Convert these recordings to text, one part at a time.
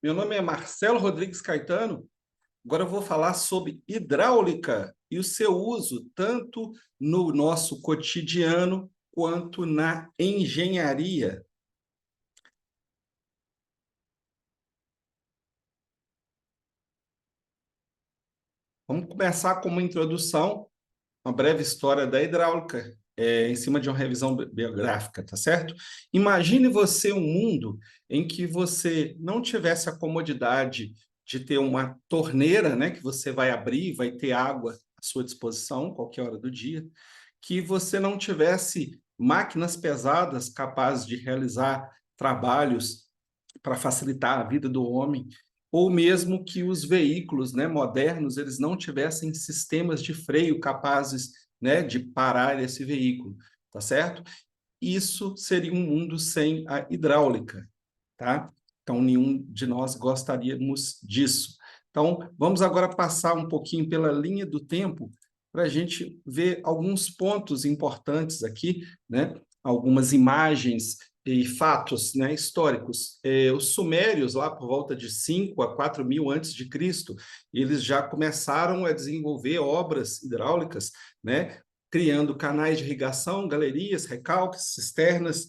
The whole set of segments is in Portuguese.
Meu nome é Marcelo Rodrigues Caetano. Agora eu vou falar sobre hidráulica e o seu uso tanto no nosso cotidiano quanto na engenharia. Vamos começar com uma introdução, uma breve história da hidráulica, em cima de uma revisão biográfica, tá certo? Imagine você um mundo em que você não tivesse a comodidade de ter uma torneira, né, que você vai abrir, vai ter água à sua disposição, qualquer hora do dia, que você não tivesse máquinas pesadas capazes de realizar trabalhos para facilitar a vida do homem, ou mesmo que os veículos, né, modernos eles não tivessem sistemas de freio capazes, né, de parar esse veículo, tá certo? Isso seria um mundo sem a hidráulica, tá? Então, nenhum de nós gostaríamos disso. Então, vamos agora passar um pouquinho pela linha do tempo para a gente ver alguns pontos importantes aqui, né? Algumas imagens e fatos, né, históricos. Os sumérios, lá por volta de 5 a 4 mil antes de Cristo, eles já começaram a desenvolver obras hidráulicas, né, criando canais de irrigação, galerias, recalques, cisternas,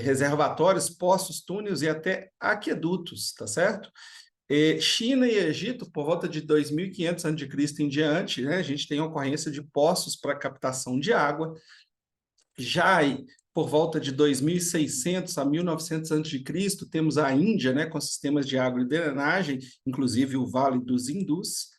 reservatórios, poços, túneis e até aquedutos, tá certo? China e Egito, por volta de 2500 a.C. em diante, né, a gente tem a ocorrência de poços para captação de água. Já por volta de 2600 a 1900 a.C., temos a Índia, né, com sistemas de água e drenagem, inclusive o Vale dos Hindus.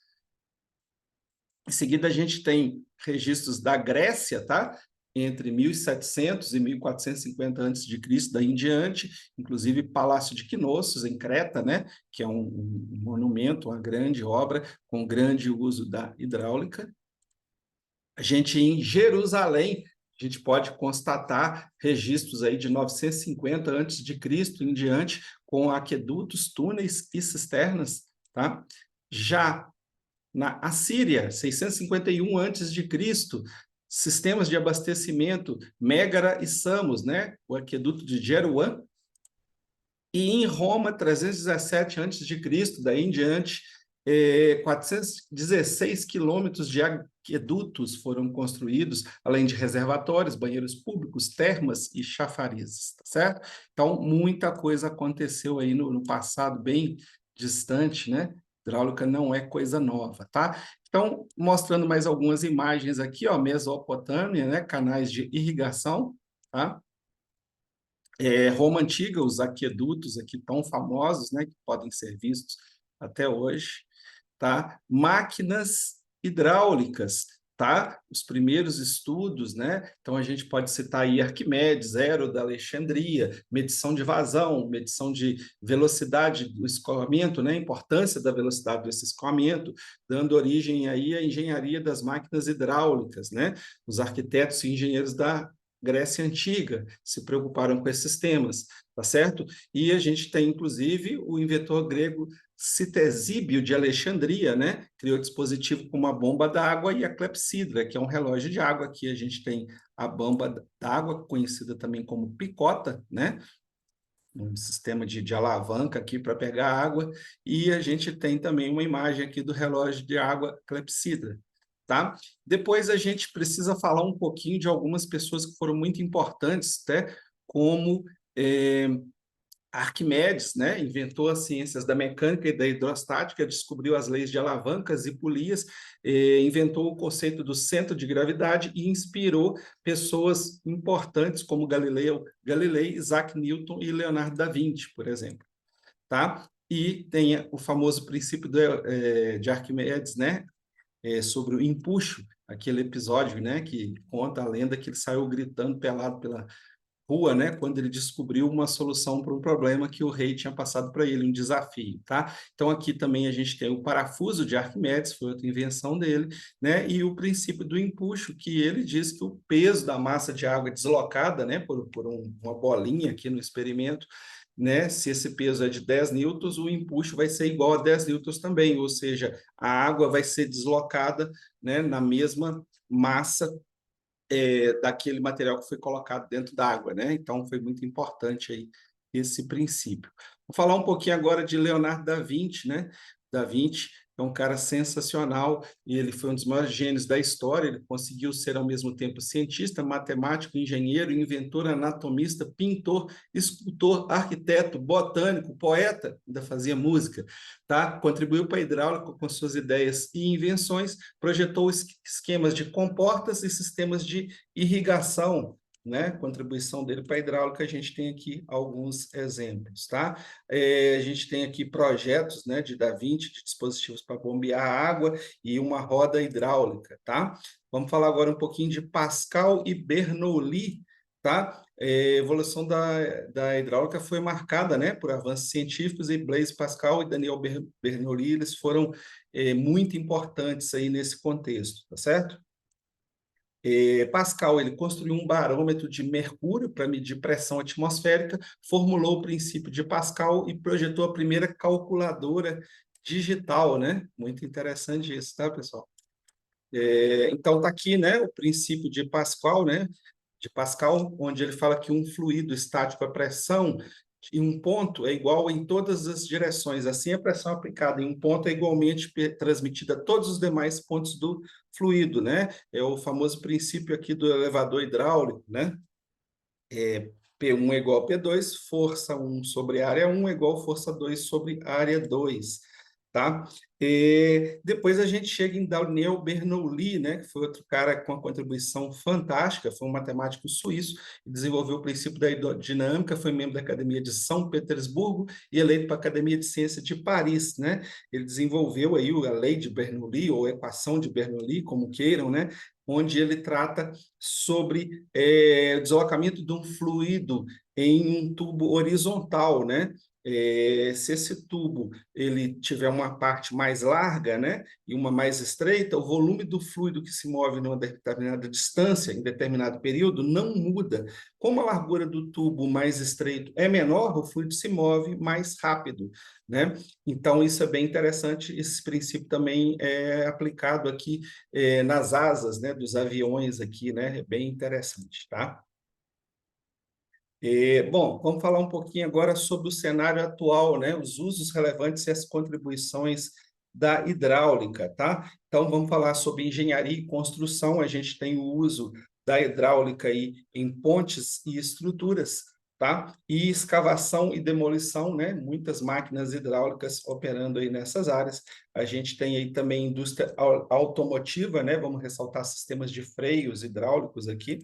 Em seguida, a gente tem registros da Grécia, tá? Entre 1700 e 1450 a.C., daí em diante, inclusive Palácio de Knossos, em Creta, né? Que é um monumento, uma grande obra, com grande uso da hidráulica. A gente, em Jerusalém, a gente pode constatar registros aí de 950 a.C. em diante, com aquedutos, túneis e cisternas, tá? Já na Assíria, 651 a.C., sistemas de abastecimento, Mégara e Samos, né? O aqueduto de Jeruã. E em Roma, 317 a.C., daí em diante, 416 quilômetros de aquedutos foram construídos, além de reservatórios, banheiros públicos, termas e chafarizes, tá certo? Então, muita coisa aconteceu aí no passado bem distante, né? Hidráulica não é coisa nova, tá? Então, mostrando mais algumas imagens aqui, ó, Mesopotâmia, né? Canais de irrigação, tá? Roma Antiga, os aquedutos aqui tão famosos, né, que podem ser vistos até hoje, tá? Máquinas hidráulicas, tá? Os primeiros estudos, né? Então a gente pode citar aí Arquimedes, Hero da Alexandria, medição de vazão, medição de velocidade do escoamento, né? A importância da velocidade desse escoamento, dando origem aí à engenharia das máquinas hidráulicas, né? Os arquitetos e engenheiros da Grécia Antiga se preocuparam com esses temas, tá certo? E a gente tem, inclusive, o inventor grego Ctesíbio de Alexandria, né? Criou dispositivo com uma bomba d'água e a clepsidra, que é um relógio de água. Aqui a gente tem a bomba d'água, conhecida também como picota, né? Um sistema de alavanca aqui para pegar água, e a gente tem também uma imagem aqui do relógio de água clepsidra, tá? Depois a gente precisa falar um pouquinho de algumas pessoas que foram muito importantes, né? Como Arquimedes, né, inventou as ciências da mecânica e da hidrostática, descobriu as leis de alavancas e polias, inventou o conceito do centro de gravidade e inspirou pessoas importantes como Galilei, Isaac Newton e Leonardo da Vinci, por exemplo, tá? E tem o famoso princípio de Arquimedes, né, sobre o empuxo, aquele episódio, né, que conta a lenda que ele saiu gritando pelado pela rua, né, quando ele descobriu uma solução para um problema que o rei tinha passado para ele, um desafio, tá? Então aqui também a gente tem o parafuso de Arquimedes, foi outra invenção dele, né, e o princípio do empuxo, que ele diz que o peso da massa de água deslocada, né, por uma bolinha aqui no experimento, né, se esse peso é de 10 newtons, o empuxo vai ser igual a 10 newtons também, ou seja, a água vai ser deslocada, né, na mesma massa daquele material que foi colocado dentro da água, né? Então foi muito importante aí esse princípio. Vou falar um pouquinho agora de Leonardo da Vinci, né? Da Vinci é um cara sensacional e ele foi um dos maiores gênios da história. Ele conseguiu ser ao mesmo tempo cientista, matemático, engenheiro, inventor, anatomista, pintor, escultor, arquiteto, botânico, poeta, ainda fazia música, tá? Contribuiu para a hidráulica com suas ideias e invenções, projetou esquemas de comportas e sistemas de irrigação, né? Contribuição dele para a hidráulica, a gente tem aqui alguns exemplos, tá? A gente tem aqui projetos, né, de Da Vinci, de dispositivos para bombear água e uma roda hidráulica, tá? Vamos falar agora um pouquinho de Pascal e Bernoulli, tá? A evolução da hidráulica foi marcada, né, por avanços científicos, e Blaise Pascal e Daniel Bernoulli, eles foram muito importantes aí nesse contexto, tá certo? Pascal, ele construiu um barômetro de mercúrio para medir pressão atmosférica, formulou o princípio de Pascal e projetou a primeira calculadora digital, né? Muito interessante isso, tá, pessoal? Então, tá aqui, né, o princípio de Pascal, né? De Pascal, onde ele fala que um fluido estático à pressão em um ponto é igual em todas as direções. Assim, a pressão aplicada em um ponto é igualmente transmitida a todos os demais pontos do fluido, né? É o famoso princípio aqui do elevador hidráulico, né? P1 é igual a P2, força 1 sobre área 1 é igual a força 2 sobre área 2, tá? Depois a gente chega em Daniel Bernoulli, né, que foi outro cara com uma contribuição fantástica, foi um matemático suíço, desenvolveu o princípio da hidrodinâmica, foi membro da Academia de São Petersburgo e eleito para a Academia de Ciência de Paris, né? Ele desenvolveu aí a lei de Bernoulli, ou a equação de Bernoulli, como queiram, né? Onde ele trata sobre o deslocamento de um fluido em um tubo horizontal, né? Se esse tubo ele tiver uma parte mais larga, né, e uma mais estreita, o volume do fluido que se move numa determinada distância, em determinado período, não muda. Como a largura do tubo mais estreito é menor, o fluido se move mais rápido, né? Então, isso é bem interessante. Esse princípio também é aplicado aqui nas asas, né, dos aviões aqui, né? É bem interessante, tá? Bom, vamos falar um pouquinho agora sobre o cenário atual, né? Os usos relevantes e as contribuições da hidráulica, tá? Então, vamos falar sobre engenharia e construção. A gente tem o uso da hidráulica aí em pontes e estruturas, tá? E escavação e demolição, né? Muitas máquinas hidráulicas operando aí nessas áreas. A gente tem aí também indústria automotiva, né? Vamos ressaltar sistemas de freios hidráulicos aqui,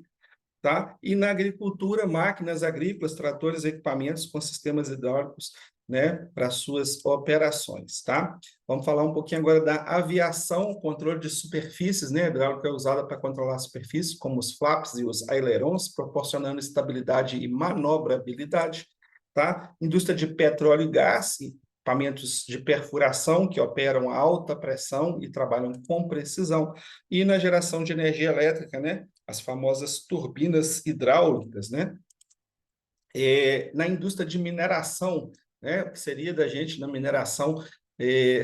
tá? E na agricultura, máquinas agrícolas, tratores, equipamentos com sistemas hidráulicos, né, para suas operações, tá? Vamos falar um pouquinho agora da aviação, controle de superfícies, né? A hidráulica é usada para controlar superfícies, como os flaps e os ailerons, proporcionando estabilidade e manobrabilidade, tá? Indústria de petróleo e gás, equipamentos de perfuração que operam a alta pressão e trabalham com precisão, e na geração de energia elétrica, né? As famosas turbinas hidráulicas, né? Na indústria de mineração, né? O que seria da gente na mineração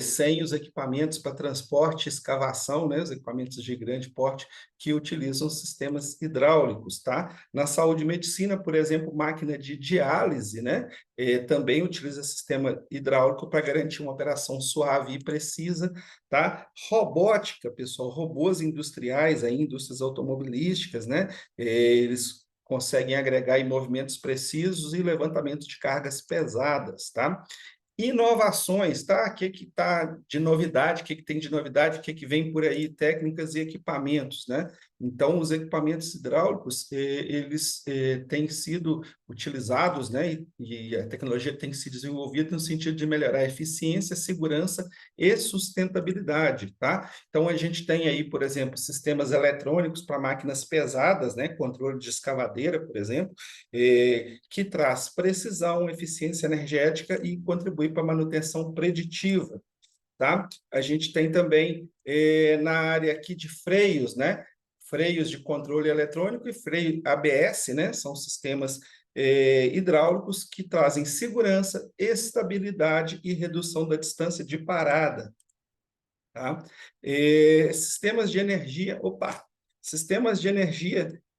sem os equipamentos para transporte e escavação, né? Os equipamentos de grande porte que utilizam sistemas hidráulicos, tá? Na saúde e medicina, por exemplo, máquina de diálise, né? Também utiliza sistema hidráulico para garantir uma operação suave e precisa, tá? Robótica, pessoal, robôs industriais, aí, indústrias automobilísticas, né? Eles conseguem agregar em movimentos precisos e levantamento de cargas pesadas, tá? Inovações, tá? O que tá de novidade, o que tem de novidade, o que vem por aí, técnicas e equipamentos, né? Então, os equipamentos hidráulicos, eles têm sido utilizados, né? E a tecnologia tem se desenvolvido no sentido de melhorar a eficiência, segurança e sustentabilidade, tá? Então, a gente tem aí, por exemplo, sistemas eletrônicos para máquinas pesadas, né? Controle de escavadeira, por exemplo, que traz precisão, eficiência energética e contribui para a manutenção preditiva, tá? A gente tem também na área aqui de freios, né? Freios de controle eletrônico e freio ABS, né? São sistemas hidráulicos que trazem segurança, estabilidade e redução da distância de parada, tá? Sistemas de energia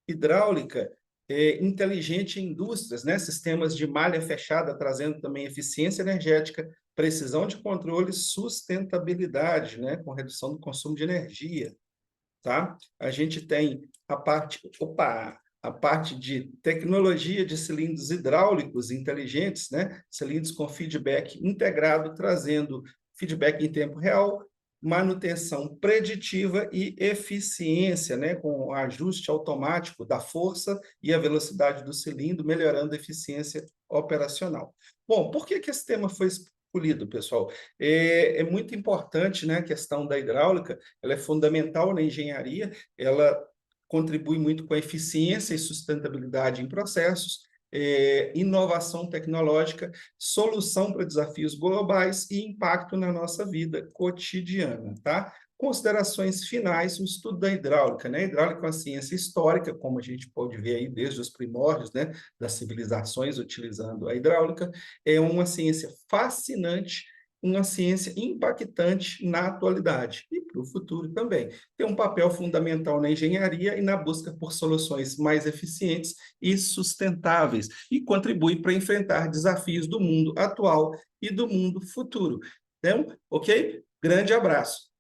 hidráulica inteligente em indústrias, né? Sistemas de malha fechada, trazendo também eficiência energética, precisão de controle, sustentabilidade, né? Com redução do consumo de energia, tá? A gente tem a parte de tecnologia de cilindros hidráulicos inteligentes, né? Cilindros com feedback integrado, trazendo feedback em tempo real, manutenção preditiva e eficiência, né? Com o ajuste automático da força e a velocidade do cilindro, melhorando a eficiência operacional. Bom, por que esse tema foi escolhido, pessoal? É muito importante, né, a questão da hidráulica, ela é fundamental na engenharia, ela contribui muito com a eficiência e sustentabilidade em processos, inovação tecnológica, solução para desafios globais e impacto na nossa vida cotidiana, tá? Considerações finais, o estudo da hidráulica, né? A hidráulica é uma ciência histórica, como a gente pode ver aí desde os primórdios, né, das civilizações utilizando a hidráulica, é uma ciência fascinante, uma ciência impactante na atualidade e para o futuro também. Tem um papel fundamental na engenharia e na busca por soluções mais eficientes e sustentáveis, e contribui para enfrentar desafios do mundo atual e do mundo futuro. Então, ok? Grande abraço.